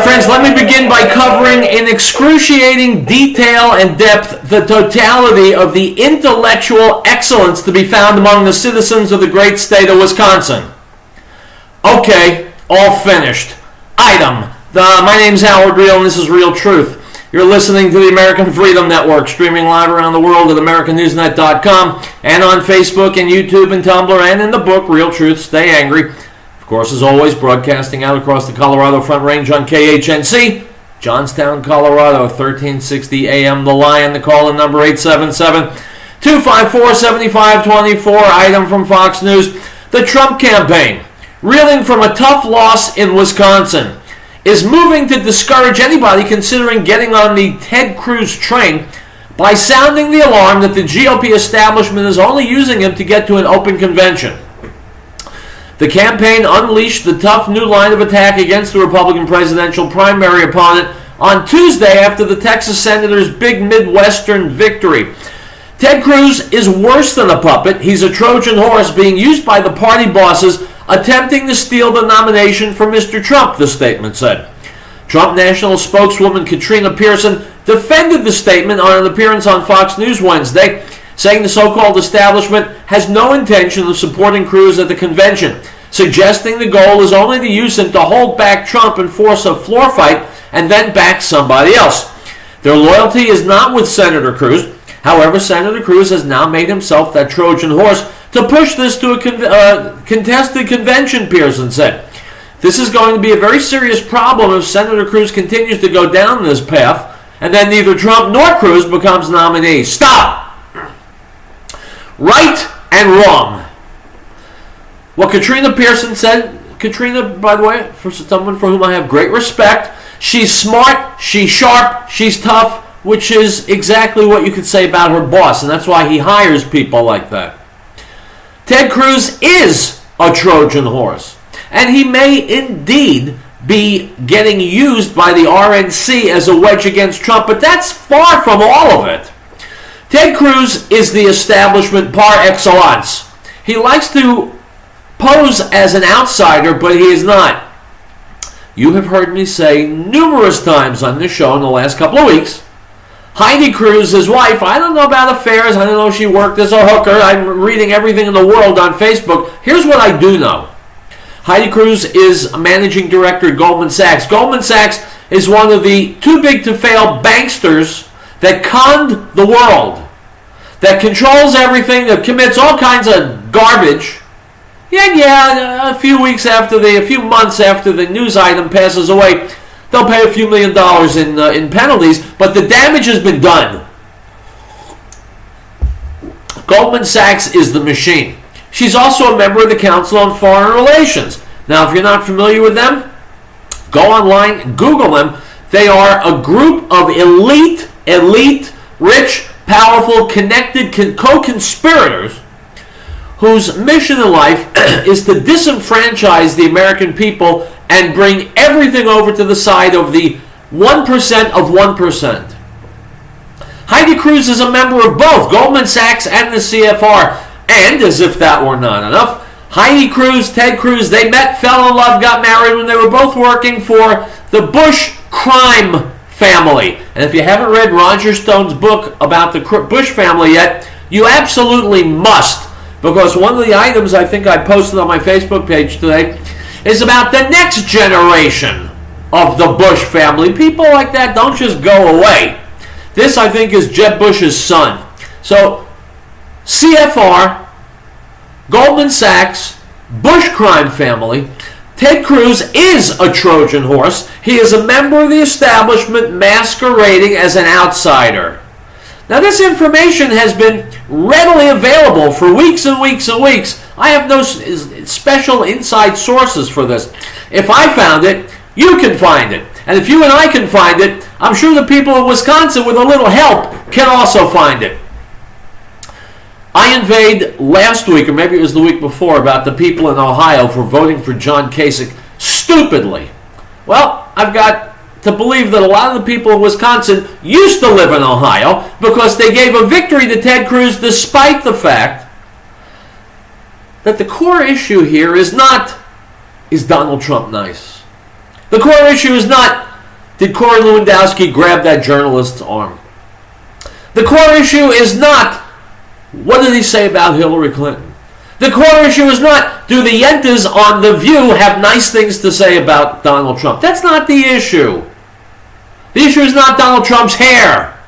friends, let me begin by covering in excruciating detail and depth the totality of the intellectual excellence to be found among the citizens of the great state of Wisconsin. Okay, all finished. Item. My name's Howard Riell, and this is Real Truth. You're listening to the American Freedom Network, streaming live around the world at AmericanNewsNet.com and on Facebook and YouTube and Tumblr and in the book, Real Truth, Stay Angry. Of course, as always, broadcasting out across the Colorado Front Range on KHNC, Johnstown, Colorado, 1360 AM. The Lion, the call-in number 877-254-7524. Item from Fox News. The Trump campaign, reeling from a tough loss in Wisconsin, is moving to discourage anybody considering getting on the Ted Cruz train by sounding the alarm that the GOP establishment is only using him to get to an open convention. The campaign unleashed the tough new line of attack against the Republican presidential primary opponent on Tuesday after the Texas senator's big Midwestern victory. Ted Cruz is worse than a puppet. He's a Trojan horse being used by the party bosses attempting to steal the nomination for Mr. Trump, the statement said. Trump National spokeswoman Katrina Pearson defended the statement on an appearance on Fox News Wednesday, saying the so-called establishment has no intention of supporting Cruz at the convention, suggesting the goal is only to use him to hold back Trump and force a floor fight and then back somebody else. Their loyalty is not with Senator Cruz. However, Senator Cruz has now made himself that Trojan horse to push this to a contested convention, Pearson said. This is going to be a very serious problem if Senator Cruz continues to go down this path and then neither Trump nor Cruz becomes nominee. Stop! Right and wrong. What Katrina Pearson said, Katrina, by the way, for someone for whom I have great respect, she's smart, she's sharp, she's tough, which is exactly what you could say about her boss, and that's why he hires people like that. Ted Cruz is a Trojan horse, and he may indeed be getting used by the RNC as a wedge against Trump, but that's far from all of it. Ted Cruz is the establishment par excellence. He likes to pose as an outsider, but he is not. You have heard me say numerous times on this show in the last couple of weeks, Heidi Cruz, his wife, I don't know about affairs, I don't know if she worked as a hooker, I'm reading everything in the world on Facebook. Here's what I do know. Heidi Cruz is a managing director at Goldman Sachs. Goldman Sachs is one of the too-big-to-fail banksters that conned the world, that controls everything, that commits all kinds of garbage. A few months after the news item passes away, they'll pay a few $1 million in penalties, but the damage has been done. Goldman Sachs is the machine. She's also a member of the Council on Foreign Relations. Now, if you're not familiar with them, go online, Google them. They are a group of elite, rich, powerful, connected co-conspirators whose mission in life is to disenfranchise the American people and bring everything over to the side of the 1% of 1%. Heidi Cruz is a member of both Goldman Sachs and the CFR. And, as if that were not enough, Heidi Cruz, Ted Cruz, they met, fell in love, got married when they were both working for the Bush crime family. And if you haven't read Roger Stone's book about the Bush family yet, you absolutely must. Because one of the items I think I posted on my Facebook page today is about the next generation of the Bush family. People like that don't just go away. This, I think, is Jeb Bush's son. So, CFR, Goldman Sachs, Bush crime family. Ted Cruz is a Trojan horse. He is a member of the establishment masquerading as an outsider. Now, this information has been readily available for weeks and weeks and weeks. I have no special inside sources for this. If I found it, you can find it. And if you and I can find it, I'm sure the people of Wisconsin, with a little help, can also find it. I inveighed last week, or maybe it was the week before, about the people in Ohio for voting for John Kasich stupidly. Well, I've got to believe that a lot of the people of Wisconsin used to live in Ohio because they gave a victory to Ted Cruz despite the fact that the core issue here is not, is Donald Trump nice? The core issue is not, did Corey Lewandowski grab that journalist's arm. The core issue is not, what did he say about Hillary Clinton? The core issue is not, do the Yentas on The View have nice things to say about Donald Trump? That's not the issue. The issue is not Donald Trump's hair.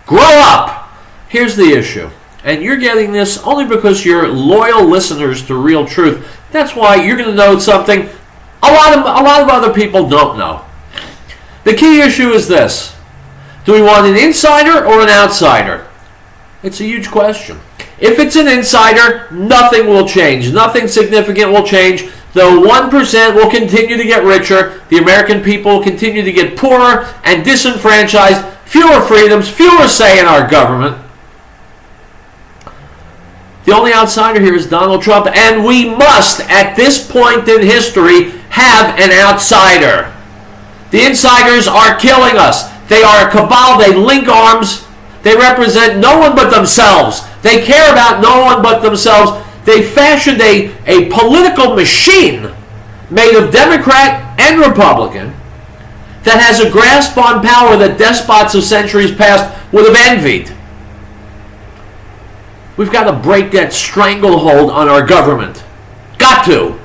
Grow up. Here's the issue. And you're getting this only because you're loyal listeners to Real Truth. That's why you're going to know something a lot of other people don't know. The key issue is this. Do we want an insider or an outsider? It's a huge question. If it's an insider, nothing will change. Nothing significant will change. The 1% will continue to get richer. The American people will continue to get poorer and disenfranchised. Fewer freedoms, fewer say in our government. The only outsider here is Donald Trump, and we must, at this point in history, have an outsider. The insiders are killing us. They are a cabal. They link arms. They represent no one but themselves. They care about no one but themselves. They fashioned a political machine made of Democrat and Republican that has a grasp on power that despots of centuries past would have envied. We've got to break that stranglehold on our government. Got to,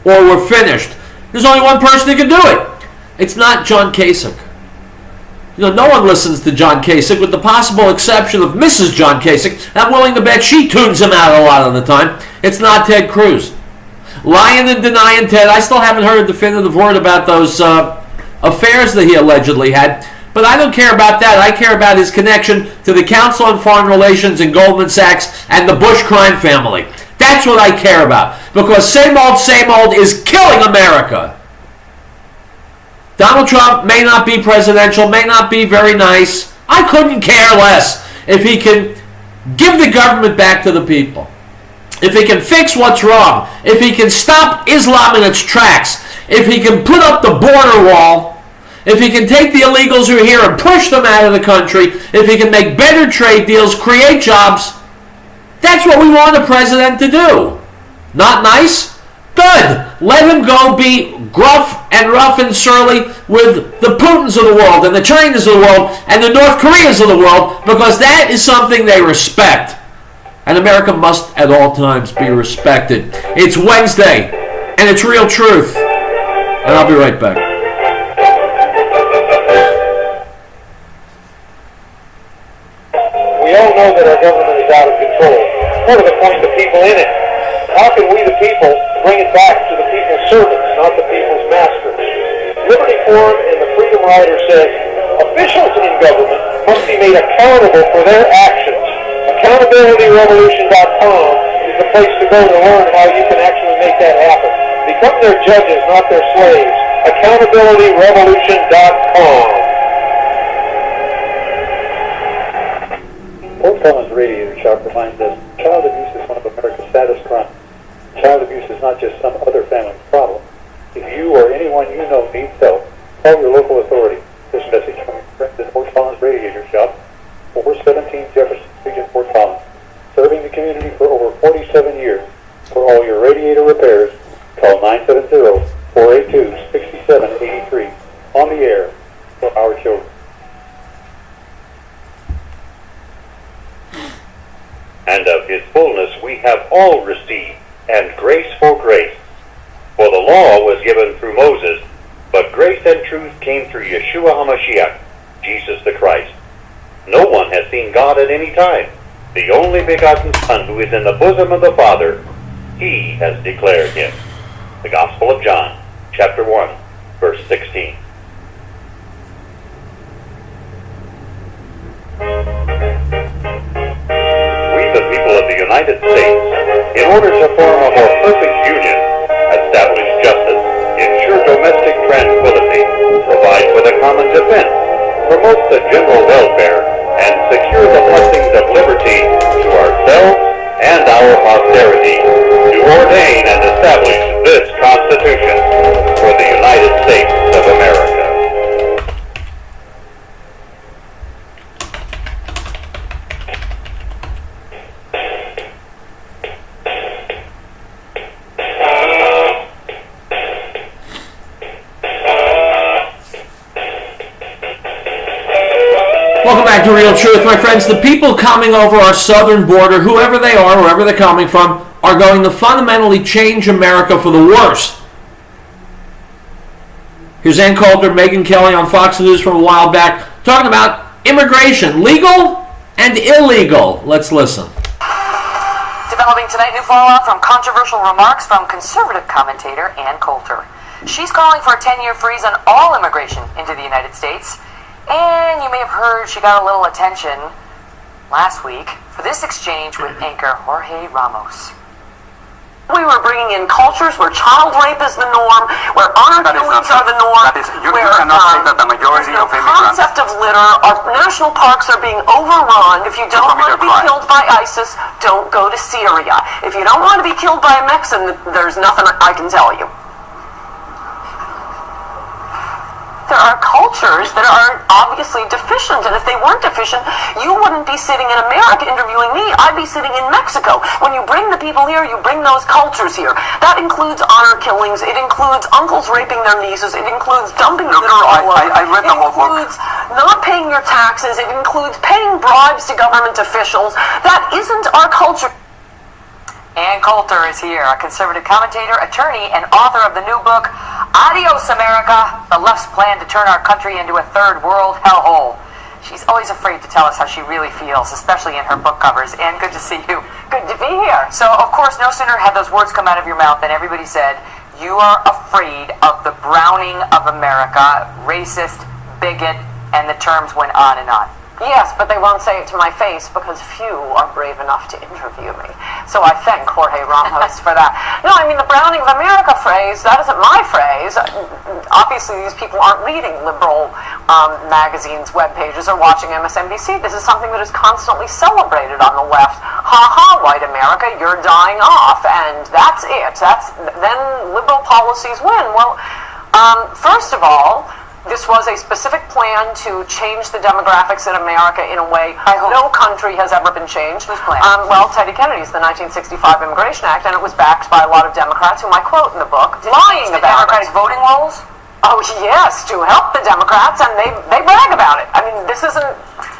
or we're finished. There's only one person that can do it. It's not John Kasich. No one listens to John Kasich, with the possible exception of Mrs. John Kasich. I'm willing to bet she tunes him out a lot of the time. It's not Ted Cruz. Lying and denying Ted. I still haven't heard a definitive word about those affairs that he allegedly had. But I don't care about that. I care about his connection to the Council on Foreign Relations and Goldman Sachs and the Bush crime family. That's what I care about. Because same old is killing America. Donald Trump may not be presidential, may not be very nice. I couldn't care less if he can give the government back to the people. If he can fix what's wrong. If he can stop Islam in its tracks. If he can put up the border wall. If he can take the illegals who are here and push them out of the country. If he can make better trade deals, create jobs. That's what we want a president to do. Not nice? Good. Let him go be gruff and rough and surly with the Putins of the world and the Chinas of the world and the North Koreas of the world, because that is something they respect. And America must at all times be respected. It's Wednesday, and it's Real Truth. And I'll be right back. We all know that our government is out of control. What are the point of people in it? How can we, the people, bring it back to the people's servants, not the people's masters? Liberty Forum and the Freedom Rider says officials in government must be made accountable for their actions. AccountabilityRevolution.com is the place to go to learn how you can actually make that happen. Become their judges, not their slaves. AccountabilityRevolution.com. Fort Collins Radiator Shop reminds us child abuse is one of America's saddest crimes. Child abuse is not just some other family's problem. If you or anyone you know needs help, call your local authority. This message from your friends at Fort Collins Radiator Shop, 417 Jefferson Street in Fort Collins, serving the community for over 47 years. For all your radiator repairs, call 970-482-6783. On the air for our children. And of his fullness we have all received, and grace for grace. For the law was given through Moses, but grace and truth came through Yeshua HaMashiach, Jesus the Christ. No one has seen God at any time. The only begotten Son, who is in the bosom of the Father, he has declared him. The Gospel of John, chapter 1, verse 16. United States, in order to form a more perfect union, establish justice, ensure domestic tranquility, provide for the common defense, promote the general welfare, and secure the blessings of liberty to ourselves and our posterity, to ordain and establish this Constitution for the United States of America. Welcome back to Real Truth, my friends. The people coming over our southern border, whoever they are, wherever they're coming from, are going to fundamentally change America for the worse. Here's Ann Coulter, Megyn Kelly on Fox News from a while back, talking about immigration, legal and illegal. Let's listen. Developing tonight, new fallout from controversial remarks from conservative commentator Ann Coulter. She's calling for a 10-year freeze on all immigration into the United States. And you may have heard she got a little attention last week for this exchange with anchor Jorge Ramos. We were bringing in cultures where child rape is the norm, where honor killings are the norm, you cannot say that the majority of immigrants... The concept of litter, our national parks are being overrun. If you don't want to be killed by ISIS, don't go to Syria. If you don't want to be killed by a Mexican, there's nothing I can tell you. There are cultures that are obviously deficient, and if they weren't deficient, you wouldn't be sitting in America interviewing me. I'd be sitting in Mexico. When you bring the people here, you bring those cultures here. That includes honor killings. It includes uncles raping their nieces. It includes dumping litter all over. I read the whole book. It includes not paying your taxes. It includes paying bribes to government officials. That isn't our culture. Ann Coulter is here, a conservative commentator, attorney, and author of the new book, Adios America, the left's plan to turn our country into a third world hellhole. She's always afraid to tell us how she really feels, especially in her book covers. Ann, good to see you. Good to be here. So, of course, no sooner had those words come out of your mouth than everybody said, you are afraid of the browning of America, racist, bigot, and the terms went on and on. Yes, but they won't say it to my face because few are brave enough to interview me. So I thank Jorge Ramos for that. No, I mean, the browning of America phrase, that isn't my phrase. Obviously, these people aren't reading liberal magazines, web pages, or watching MSNBC. This is something that is constantly celebrated on the left. Ha ha, white America, you're dying off, and that's it. Then liberal policies win. Well, first of all, this was a specific plan to change the demographics in America in a way no country has ever been changed. Whose plan? Well, Teddy Kennedy's, the 1965 Immigration Act, and it was backed by a lot of Democrats, whom I quote in the book, lying about Democratic voting rolls? Oh, yes, to help the Democrats, and they brag about it. I mean, this isn't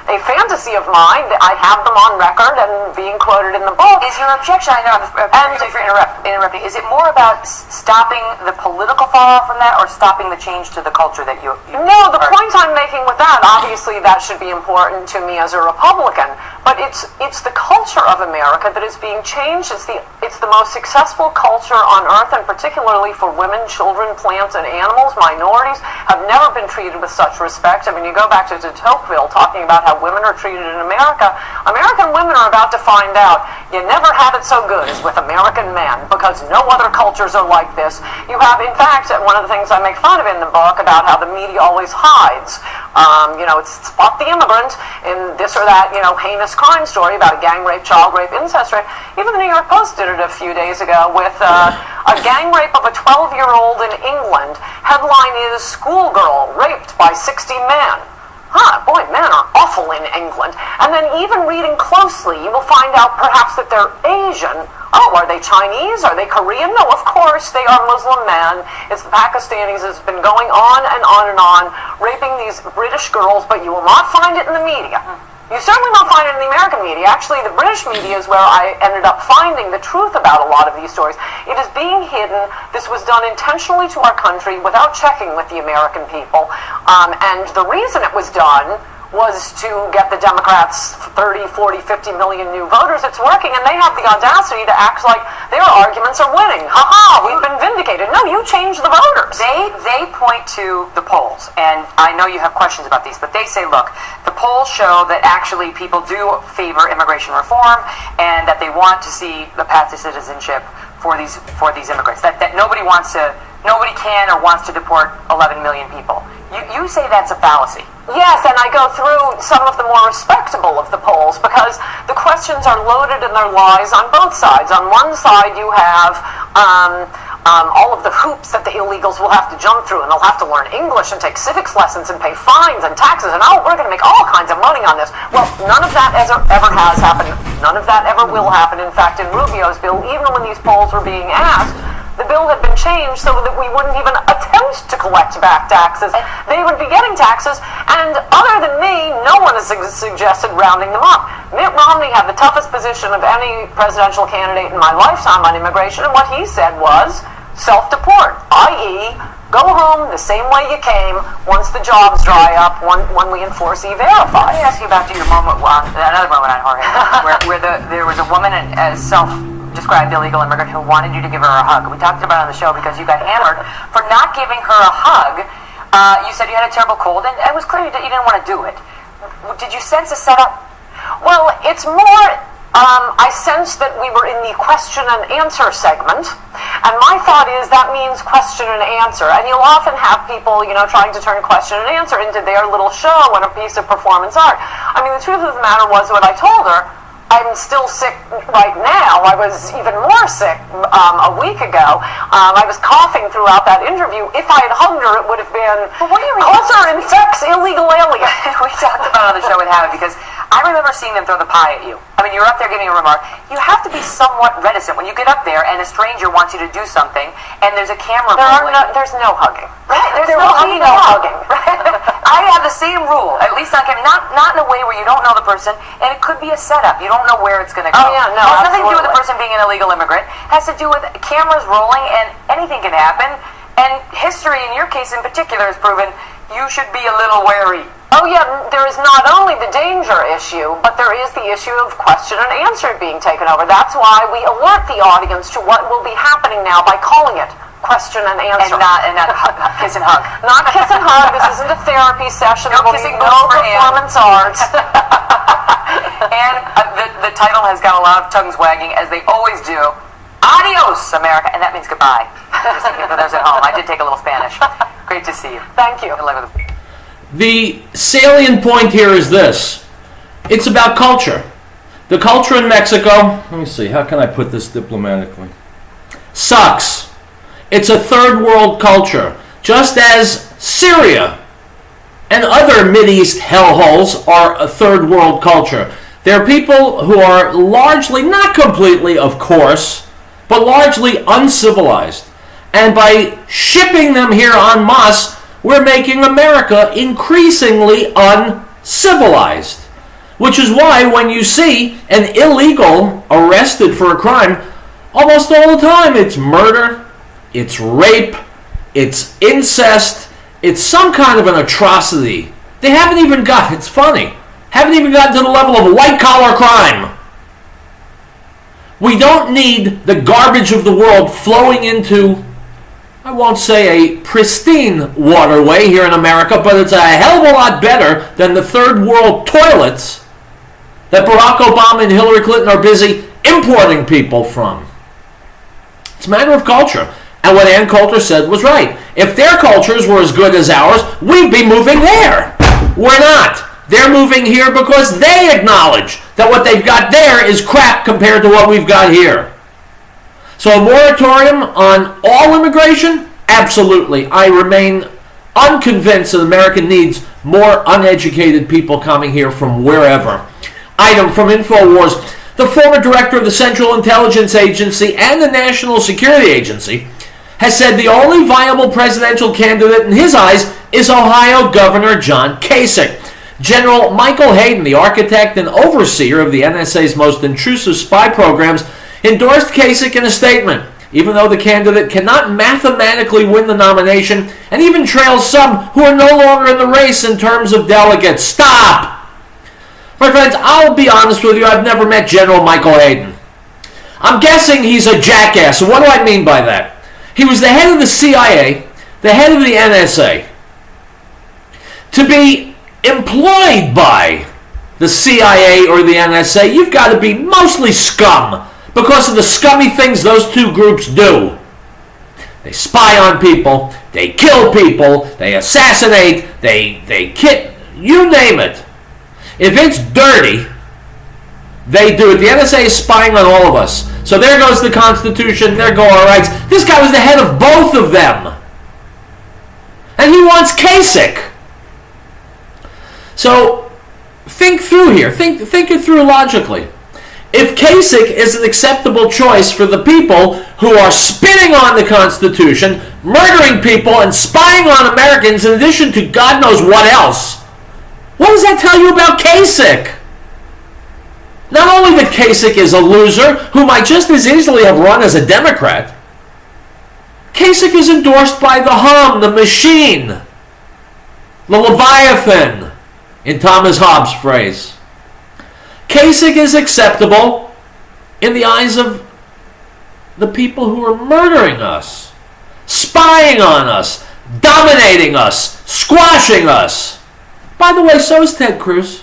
a fantasy of mine. I have them on record and being quoted in the book. Is your objection, I know, sorry for interrupting, is it more about stopping the political fallout from that or stopping the change to the culture that you No, the point I'm making with that, obviously that should be important to me as a Republican, but it's the culture of America that is being changed. It's the most successful culture on earth, and particularly for women, children, plants, and animals. Minorities have never been treated with such respect. I mean, you go back to Tocqueville talking about how women are treated in America. American women are about to find out you never had it so good as with American men, because no other cultures are like this. You have, in fact, one of the things I make fun of in the book about how the media always hides. It's spot the immigrant in this or that, heinous crime story about a gang rape, child rape, incest rape. Even the New York Post did it a few days ago with a gang rape of a 12-year-old in England. Headline is, "Schoolgirl raped by 60 men." Boy, men are awful in England. And then even reading closely, you will find out perhaps that they're Asian. Oh, are they Chinese? Are they Korean? No, of course, they are Muslim men. It's the Pakistanis. It's been going on and on and on, raping these British girls, but you will not find it in the media. You certainly won't find it in the American media. Actually, the British media is where I ended up finding the truth about a lot of these stories. It is being hidden. This was done intentionally to our country without checking with the American people. And the reason it was done was to get the Democrats 30, 40, 50 million new voters. It's working, and they have the audacity to act like their arguments are winning. Ha-ha, we've been vindicated. No, you changed the voters. They point to the polls, and I know you have questions about these, but they say, look, the polls show that actually people do favor immigration reform and that they want to see the path to citizenship for these immigrants. That nobody can or wants to deport 11 million people. You say that's a fallacy. Yes, and I go through some of the more respectable of the polls because the questions are loaded and they're lies on both sides. On one side, you have all of the hoops that the illegals will have to jump through, and they'll have to learn English and take civics lessons and pay fines and taxes, and we're going to make all kinds of money on this. Well, none of that ever has happened. None of that ever will happen. In fact, in Rubio's bill, even when these polls were being asked, the bill had been changed so that we wouldn't even attempt to collect back taxes. They would be getting taxes, and other than me, no one has suggested rounding them up. Mitt Romney had the toughest position of any presidential candidate in my lifetime on immigration, and what he said was self-deport, i.e., go home the same way you came once the jobs dry up, when we enforce E-Verify. Let me ask you back to your moment, another moment on Jorge, where there was a woman, a self-described illegal immigrant, who wanted you to give her a hug. We talked about it on the show because you got hammered for not giving her a hug. You said you had a terrible cold, and it was clear that you didn't want to do it. Did you sense a setup? Well, it's more, I sensed that we were in the question and answer segment, and my thought is that means question and answer, and you'll often have people, trying to turn question and answer into their little show and a piece of performance art. I mean, the truth of the matter was what I told her. I'm still sick right now. I was even more sick a week ago. I was coughing throughout that interview. If I had hugged her, it would have been culture infects illegal alien. We talked about it on the show with Howard because I remember seeing them throw the pie at you. I mean, you're up there giving a remark. You have to be somewhat reticent when you get up there and a stranger wants you to do something and there's a camera. There's no hugging. Right? There's no hugging. Right? I have the same rule, at least on camera. Not in a way where you don't know the person, and it could be a setup. You don't know where it's going to go. Oh yeah, no, it has nothing to do with the person being an illegal immigrant. It has to do with cameras rolling, and anything can happen. And history, in your case in particular, has proven you should be a little wary. Oh yeah, there is not only the danger issue, but there is the issue of question and answer being taken over. That's why we alert the audience to what will be happening now by calling it question and answer. And not kiss and hug. Not kiss and hug. This isn't a therapy session. No There will be kissing no booth for performance arts. And the title has got a lot of tongues wagging, as they always do. Adios, America. And that means goodbye. Just thinking for those at home. I did take a little Spanish. Great to see you. Thank you. Good luck with the... The salient point here is this. It's about culture. The culture in Mexico, let me see, how can I put this diplomatically? Sucks. It's a third world culture. Just as Syria and other Mideast hellholes are a third world culture. They're people who are largely, not completely of course, but largely uncivilized. And by shipping them here en masse, we're making America increasingly uncivilized. Which is why when you see an illegal arrested for a crime, almost all the time it's murder, it's rape, it's incest, it's some kind of an atrocity. They haven't even got, it's funny, haven't even gotten to the level of white-collar crime. We don't need the garbage of the world flowing into, I won't say a pristine waterway here in America, but it's a hell of a lot better than the third world toilets that Barack Obama and Hillary Clinton are busy importing people from. It's a matter of culture. And what Ann Coulter said was right. If their cultures were as good as ours, we'd be moving there. We're not. They're moving here because they acknowledge that what they've got there is crap compared to what we've got here. So a moratorium on all immigration? Absolutely. I remain unconvinced that America needs more uneducated people coming here from wherever. Item from InfoWars. The former director of the Central Intelligence Agency and the National Security Agency has said the only viable presidential candidate in his eyes is Ohio Governor John Kasich. General Michael Hayden, the architect and overseer of the NSA's most intrusive spy programs, endorsed Kasich in a statement. Even though the candidate cannot mathematically win the nomination and even trails some who are no longer in the race in terms of delegates. Stop! My friends, I'll be honest with you, I've never met General Michael Hayden. I'm guessing he's a jackass. So what do I mean by that? He was the head of the CIA, the head of the NSA. To be employed by the CIA or the NSA, you've got to be mostly scum because of the scummy things those two groups do. They spy on people, they kill people, they assassinate, they kid, you name it. If it's dirty, they do it. The NSA is spying on all of us. So there goes the Constitution, there go our rights. This guy was the head of both of them. And he wants Kasich. So think through here. Think it through logically. If Kasich is an acceptable choice for the people, who are spitting on the Constitution, murdering people, and spying on Americans in addition to God knows what else. What does that tell you about Kasich? Not only that Kasich is a loser who might just as easily have run as a Democrat, Kasich is endorsed by the Hum, the machine, the Leviathan, in Thomas Hobbes' phrase. Kasich is acceptable in the eyes of the people who are murdering us, spying on us, dominating us, squashing us. By the way, so is Ted Cruz.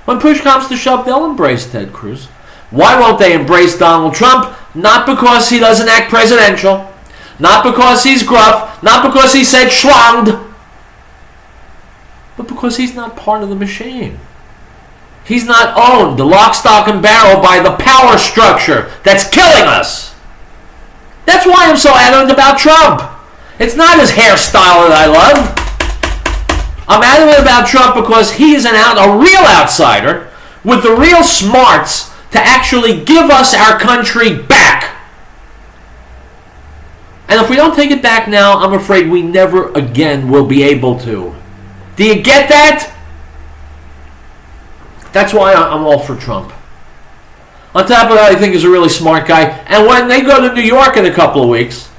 When push comes to shove, they'll embrace Ted Cruz. Why won't they embrace Donald Trump? Not because he doesn't act presidential, not because he's gruff, not because he said schlonged, but because he's not part of the machine. He's not owned, the lock, stock, and barrel, by the power structure that's killing us. That's why I'm so adamant about Trump. It's not his hairstyle that I love. I'm adamant about Trump because he is a real outsider with the real smarts to actually give us our country back. And if we don't take it back now, I'm afraid we never again will be able to. Do you get that? That's why I'm all for Trump. On top of that, I think he's a really smart guy. And when they go to New York in a couple of weeks,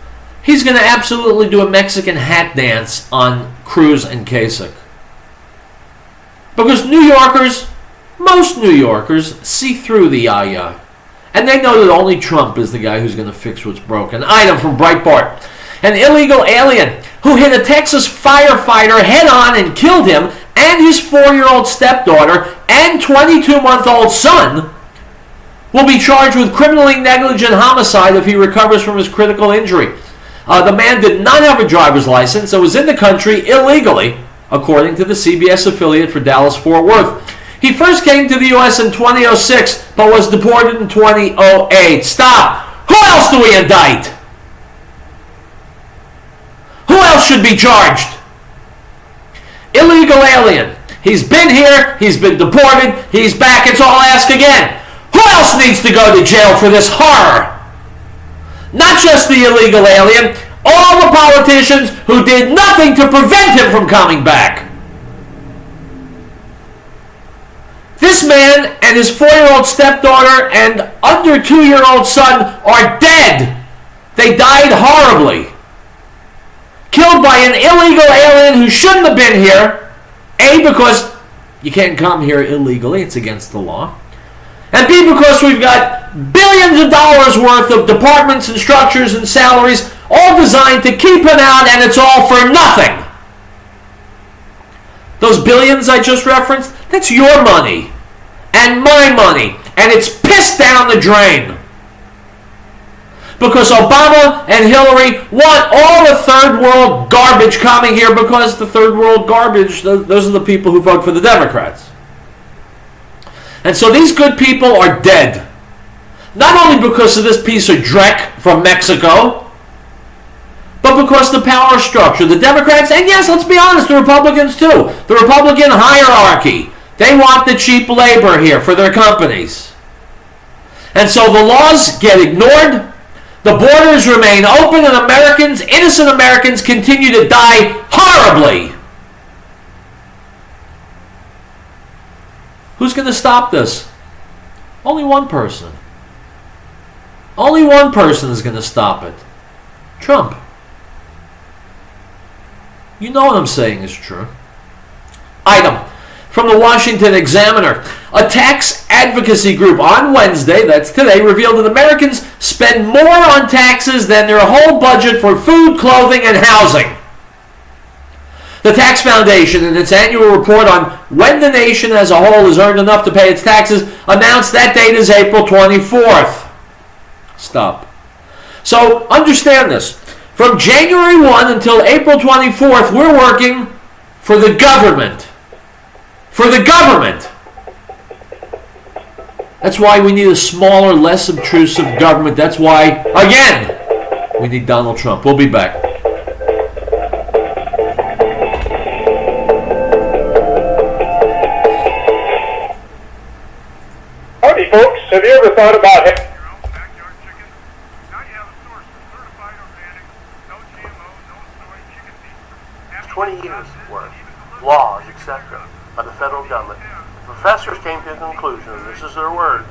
he's going to absolutely do a Mexican hat dance on Cruz and Kasich. Because New Yorkers, most New Yorkers, see through the yaya. And they know that only Trump is the guy who's going to fix what's broken. Item from Breitbart. An illegal alien who hit a Texas firefighter head-on and killed him and his 4-year-old stepdaughter and 22-month-old son will be charged with criminally negligent homicide if he recovers from his critical injury. The man did not have a driver's license and was in the country illegally, according to the CBS affiliate for Dallas-Fort Worth. He first came to the U.S. in 2006, but was deported in 2008. Stop! Who else do we indict? Who else should be charged? Illegal alien. He's been here, he's been deported, he's back, it's all ask again. Who else needs to go to jail for this horror? Not just the illegal alien, all the politicians who did nothing to prevent him from coming back. This man and his 4-year-old stepdaughter and under 2-year-old son are dead. They died horribly. Killed by an illegal alien who shouldn't have been here. A, because you can't come here illegally, it's against the law. And B, because we've got billions of dollars worth of departments and structures and salaries all designed to keep him out, and it's all for nothing. Those billions I just referenced, that's your money and my money, and it's pissed down the drain. Because Obama and Hillary want all the third world garbage coming here, because the third world garbage, those are the people who vote for the Democrats. And so these good people are dead. Not only because of this piece of dreck from Mexico, but because the power structure, the Democrats, and yes, let's be honest, the Republicans too, the Republican hierarchy, they want the cheap labor here for their companies. And so the laws get ignored, the borders remain open, and Americans, innocent Americans, continue to die horribly. Who's going to stop this? Only one person. Only one person is going to stop it. Trump. You know what I'm saying is true. Item from the Washington Examiner. A tax advocacy group on Wednesday, that's today, revealed that Americans spend more on taxes than their whole budget for food, clothing, and housing. The Tax Foundation, in its annual report on when the nation as a whole has earned enough to pay its taxes, announced that date is April 24th. Stop. So understand this. From January 1 until April 24th, we're working for the government. For the government. That's why we need a smaller, less obtrusive government. That's why, again, we need Donald Trump. We'll be back. Howdy, folks. Have you ever thought about having your own backyard chicken? Not yet. laws, etc., by the federal government. The professors came to a conclusion, and this is their words.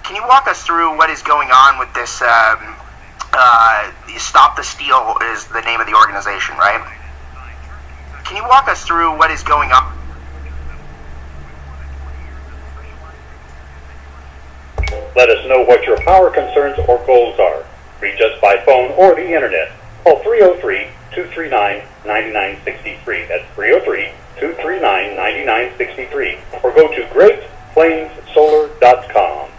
Can you walk us through what is going on with this? Stop the Steal is the name of the organization, right? Can you walk us through what is going on? Let us know what your power concerns or goals are. Reach us by phone or the internet. Call 303-239-9963. That's 303-239-9963. Or go to GreatPlainsSolar.com.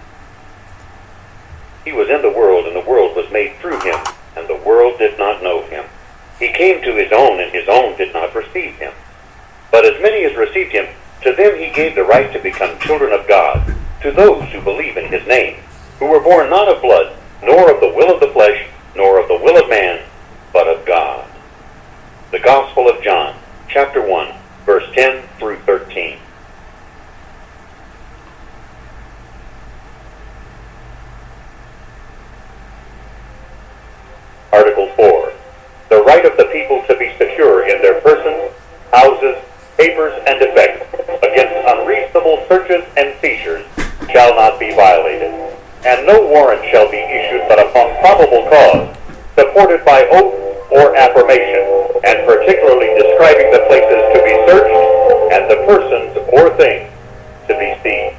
He was in the world, and the world was made through him, and the world did not know him. He came to his own, and his own did not receive him. But as many as received him, to them he gave the right to become children of God, to those who believe in his name, who were born not of blood, nor of the will of the flesh, nor of the will of man, but of God. The Gospel of John, chapter 1, verse 10 through 13. Article 4. The right of the people to be secure in their persons, houses, papers, and effects against unreasonable searches and seizures shall not be violated, and no warrant shall be issued but upon probable cause, supported by oath or affirmation, and particularly describing the places to be searched and the persons or things to be seized.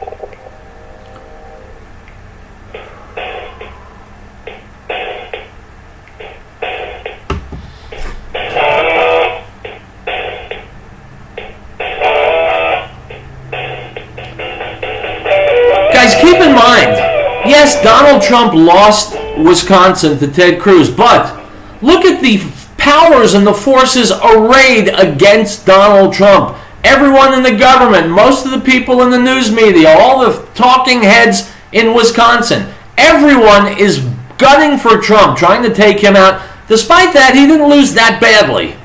Guys, keep in mind, yes, Donald Trump lost Wisconsin to Ted Cruz, but look at the powers and the forces arrayed against Donald Trump. Everyone in the government, most of the people in the news media, all the talking heads in Wisconsin, everyone is gunning for Trump, trying to take him out. Despite that, he didn't lose that badly.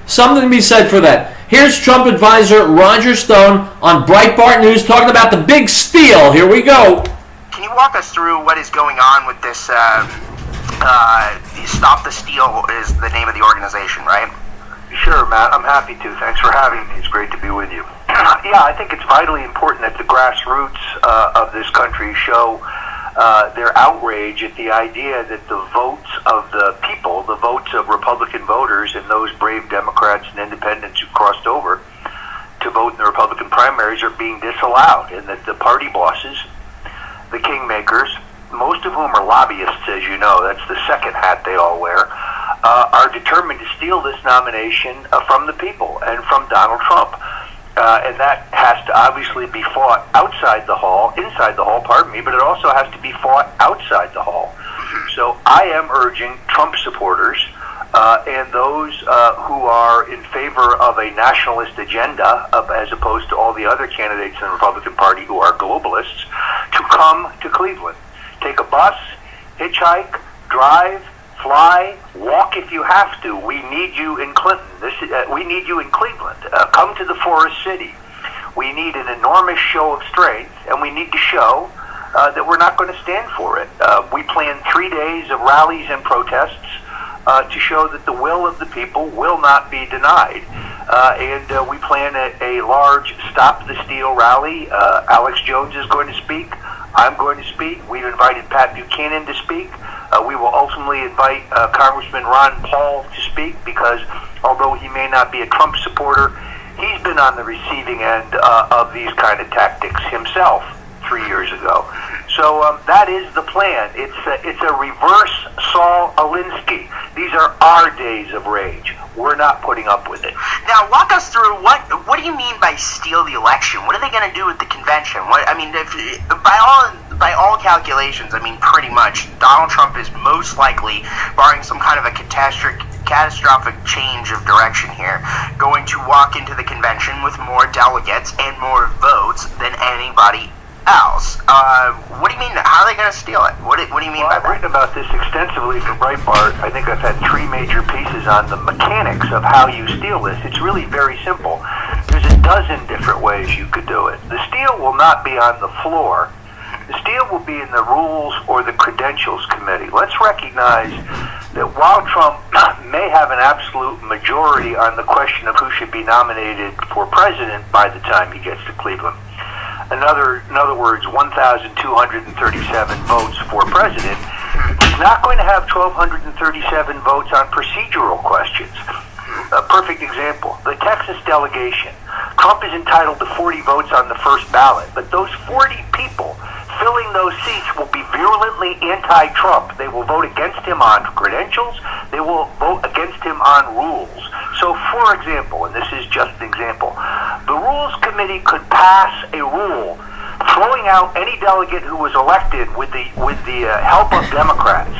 Something to be said for that. Here's Trump advisor Roger Stone on Breitbart News talking about the big steal. Here we go. Can you walk us through what is going on with this? Stop the Steal is the name of the organization, right? Sure, Matt. I'm happy to. Thanks for having me. It's great to be with you. Yeah, I think it's vitally important that the grassroots of this country show their outrage at the idea that the votes of the people, the votes of Republican voters and those brave Democrats and independents who crossed over to vote in the Republican primaries are being disallowed, and that the party bosses, the kingmakers, most of whom are lobbyists, as you know, that's the second hat they all wear, are determined to steal this nomination from the people and from Donald Trump. And that has to obviously be fought inside the hall, but it also has to be fought outside the hall. So I am urging Trump supporters and those who are in favor of a nationalist agenda, as opposed to all the other candidates in the Republican Party who are globalists, to come to Cleveland. Take a bus, hitchhike, drive, fly, walk if you have to. We need you in Clinton. We need you in Cleveland. Come to the Forest City. We need an enormous show of strength, and we need to show that we're not going to stand for it. We plan 3 days of rallies and protests to show that the will of the people will not be denied. And we plan a large Stop the Steal rally. Alex Jones is going to speak. I'm going to speak. We've invited Pat Buchanan to speak. We will ultimately invite Congressman Ron Paul to speak because although he may not be a Trump supporter, he's been on the receiving end of these kind of tactics himself 3 years ago. So that is the plan. It's a reverse Saul Alinsky. These are our days of rage. We're not putting up with it. Now, walk us through what do you mean by steal the election? What are they going to do with the convention? By all calculations, I mean pretty much Donald Trump is most likely, barring some kind of a catastrophic change of direction here, going to walk into the convention with more delegates and more votes than anybody else. What do you mean? How are they going to steal it? What do you mean by that? I've written about this extensively for Breitbart. I think I've had 3 major pieces on the mechanics of how you steal this. It's really very simple. There's a dozen different ways you could do it. The steal will not be on the floor. The steal will be in the Rules or the Credentials Committee. Let's recognize that while Trump may have an absolute majority on the question of who should be nominated for president by the time he gets to Cleveland, in other words, 1,237 votes for president, he's not going to have 1,237 votes on procedural questions. A perfect example, the Texas delegation. Trump is entitled to 40 votes on the first ballot, but those 40 people filling those seats will be virulently anti-Trump. They will vote against him on credentials. They will vote against him on rules. So, for example, and this is just an example, the Rules Committee could pass a rule throwing out any delegate who was elected with the help of Democrats.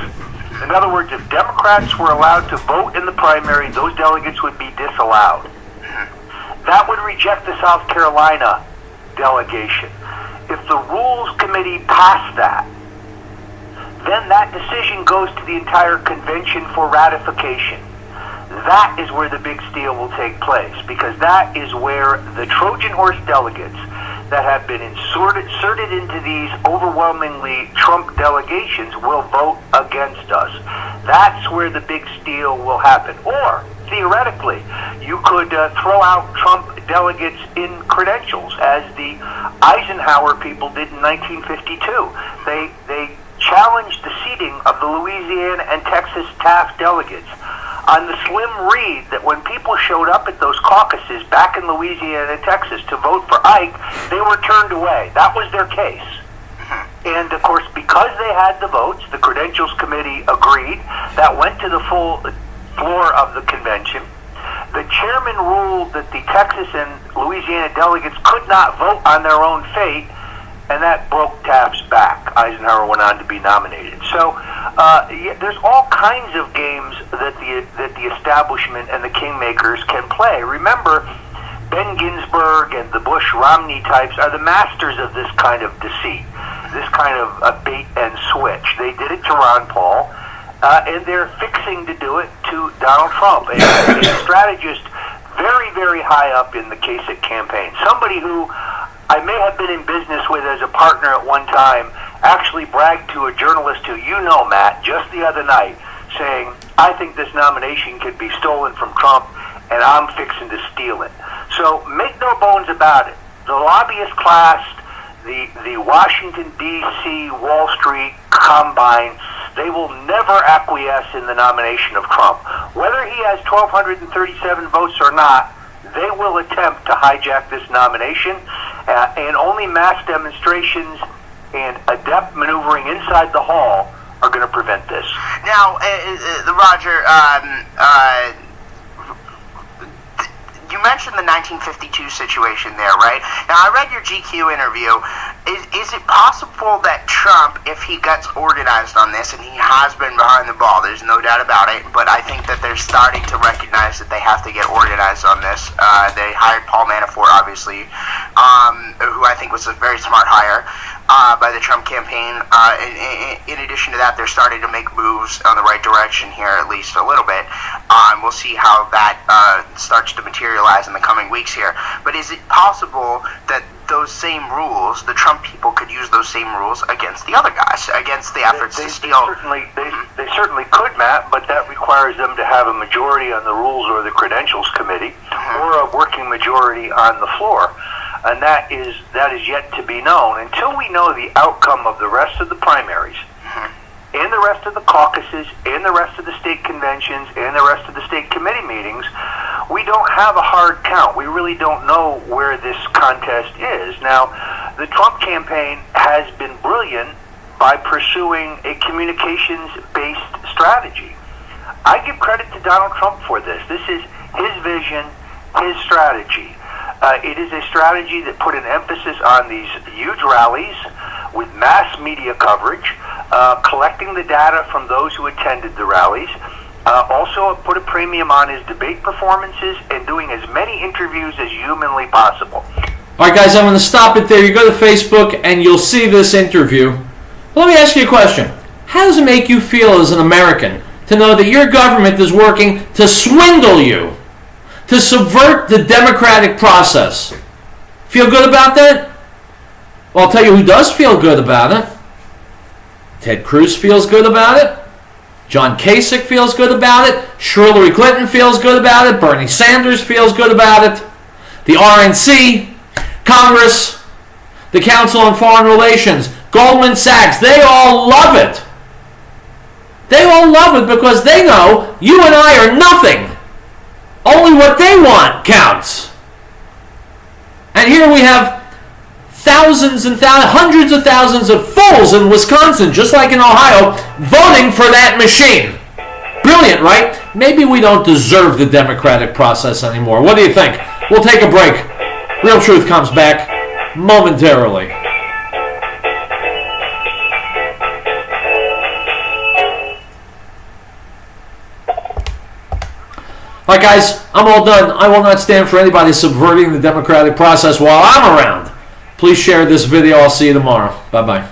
In other words, if Democrats were allowed to vote in the primary, those delegates would be disallowed. That would reject the South Carolina delegation. If the Rules Committee passed that, then that decision goes to the entire convention for ratification. That is where the big steal will take place, because that is where the Trojan horse delegates that have been inserted into these overwhelmingly Trump delegations will vote against us. That's where the big steal will happen. Or, theoretically, you could throw out Trump delegates in credentials, as the Eisenhower people did in 1952. They challenged the seating of the Louisiana and Texas Taft delegates on the slim reed that when people showed up at those caucuses back in Louisiana and Texas to vote for Ike, they were turned away. That was their case. And, of course, because they had the votes, the Credentials Committee agreed. That went to the full floor of the convention. The chairman ruled that the Texas and Louisiana delegates could not vote on their own fate, and that broke Taft's back. Eisenhower went on to be nominated. So there's all kinds of games that the establishment and the kingmakers can play. Remember, Ben Ginsburg and the Bush-Romney types are the masters of this kind of deceit, this kind of bait and switch. They did it to Ron Paul, and they're fixing to do it to Donald Trump, a strategist very, very high up in the Kasich campaign. Somebody who I may have been in business with as a partner at one time actually bragged to a journalist who you know, Matt, just the other night, saying, I think this nomination could be stolen from Trump, and I'm fixing to steal it. So make no bones about it. The lobbyist class, the Washington, D.C., Wall Street combine, they will never acquiesce in the nomination of Trump. Whether he has 1,237 votes or not, they will attempt to hijack this nomination, and only mass demonstrations and adept maneuvering inside the hall are going to prevent this. Now, Roger, you mentioned the 1952 situation there, right? Now, I read your GQ interview. Is it possible that Trump, if he gets organized on this, and he has been behind the ball, there's no doubt about it, but I think that they're starting to recognize that they have to get organized on this. They hired Paul Manafort, obviously, who I think was a very smart hire by the Trump campaign. In addition to that, they're starting to make moves on the right direction here, at least a little bit. We'll see how that starts to materialize in the coming weeks here. But is it possible that those same rules, the Trump people could use those same rules against the other guys, against the efforts to steal? They certainly could, Matt, but that requires them to have a majority on the Rules or the Credentials Committee, or a working majority on the floor. and that is yet to be known. Until we know the outcome of the rest of the primaries, and the rest of the caucuses, and the rest of the state conventions, and the rest of the state committee meetings, we don't have a hard count. We really don't know where this contest is. Now, the Trump campaign has been brilliant by pursuing a communications-based strategy. I give credit to Donald Trump for this. This is his vision, his strategy. It is a strategy that put an emphasis on these huge rallies with mass media coverage, collecting the data from those who attended the rallies, also put a premium on his debate performances, and doing as many interviews as humanly possible. All right, guys, I'm going to stop it there. You go to Facebook and you'll see this interview. Let me ask you a question. How does it make you feel as an American to know that your government is working to swindle you, to subvert the democratic process? Feel good about that? Well, I'll tell you who does feel good about it. Ted Cruz feels good about it. John Kasich feels good about it. Hillary Clinton feels good about it. Bernie Sanders feels good about it. The RNC, Congress, the Council on Foreign Relations, Goldman Sachs, they all love it. They all love it because they know you and I are nothing. Only what they want counts. And here we have thousands and hundreds of thousands of fools in Wisconsin, just like in Ohio, voting for that machine. Brilliant, right? Maybe we don't deserve the democratic process anymore. What do you think? We'll take a break. Real Truth comes back momentarily. All right, guys, I'm all done. I will not stand for anybody subverting the democratic process while I'm around. Please share this video. I'll see you tomorrow. Bye-bye.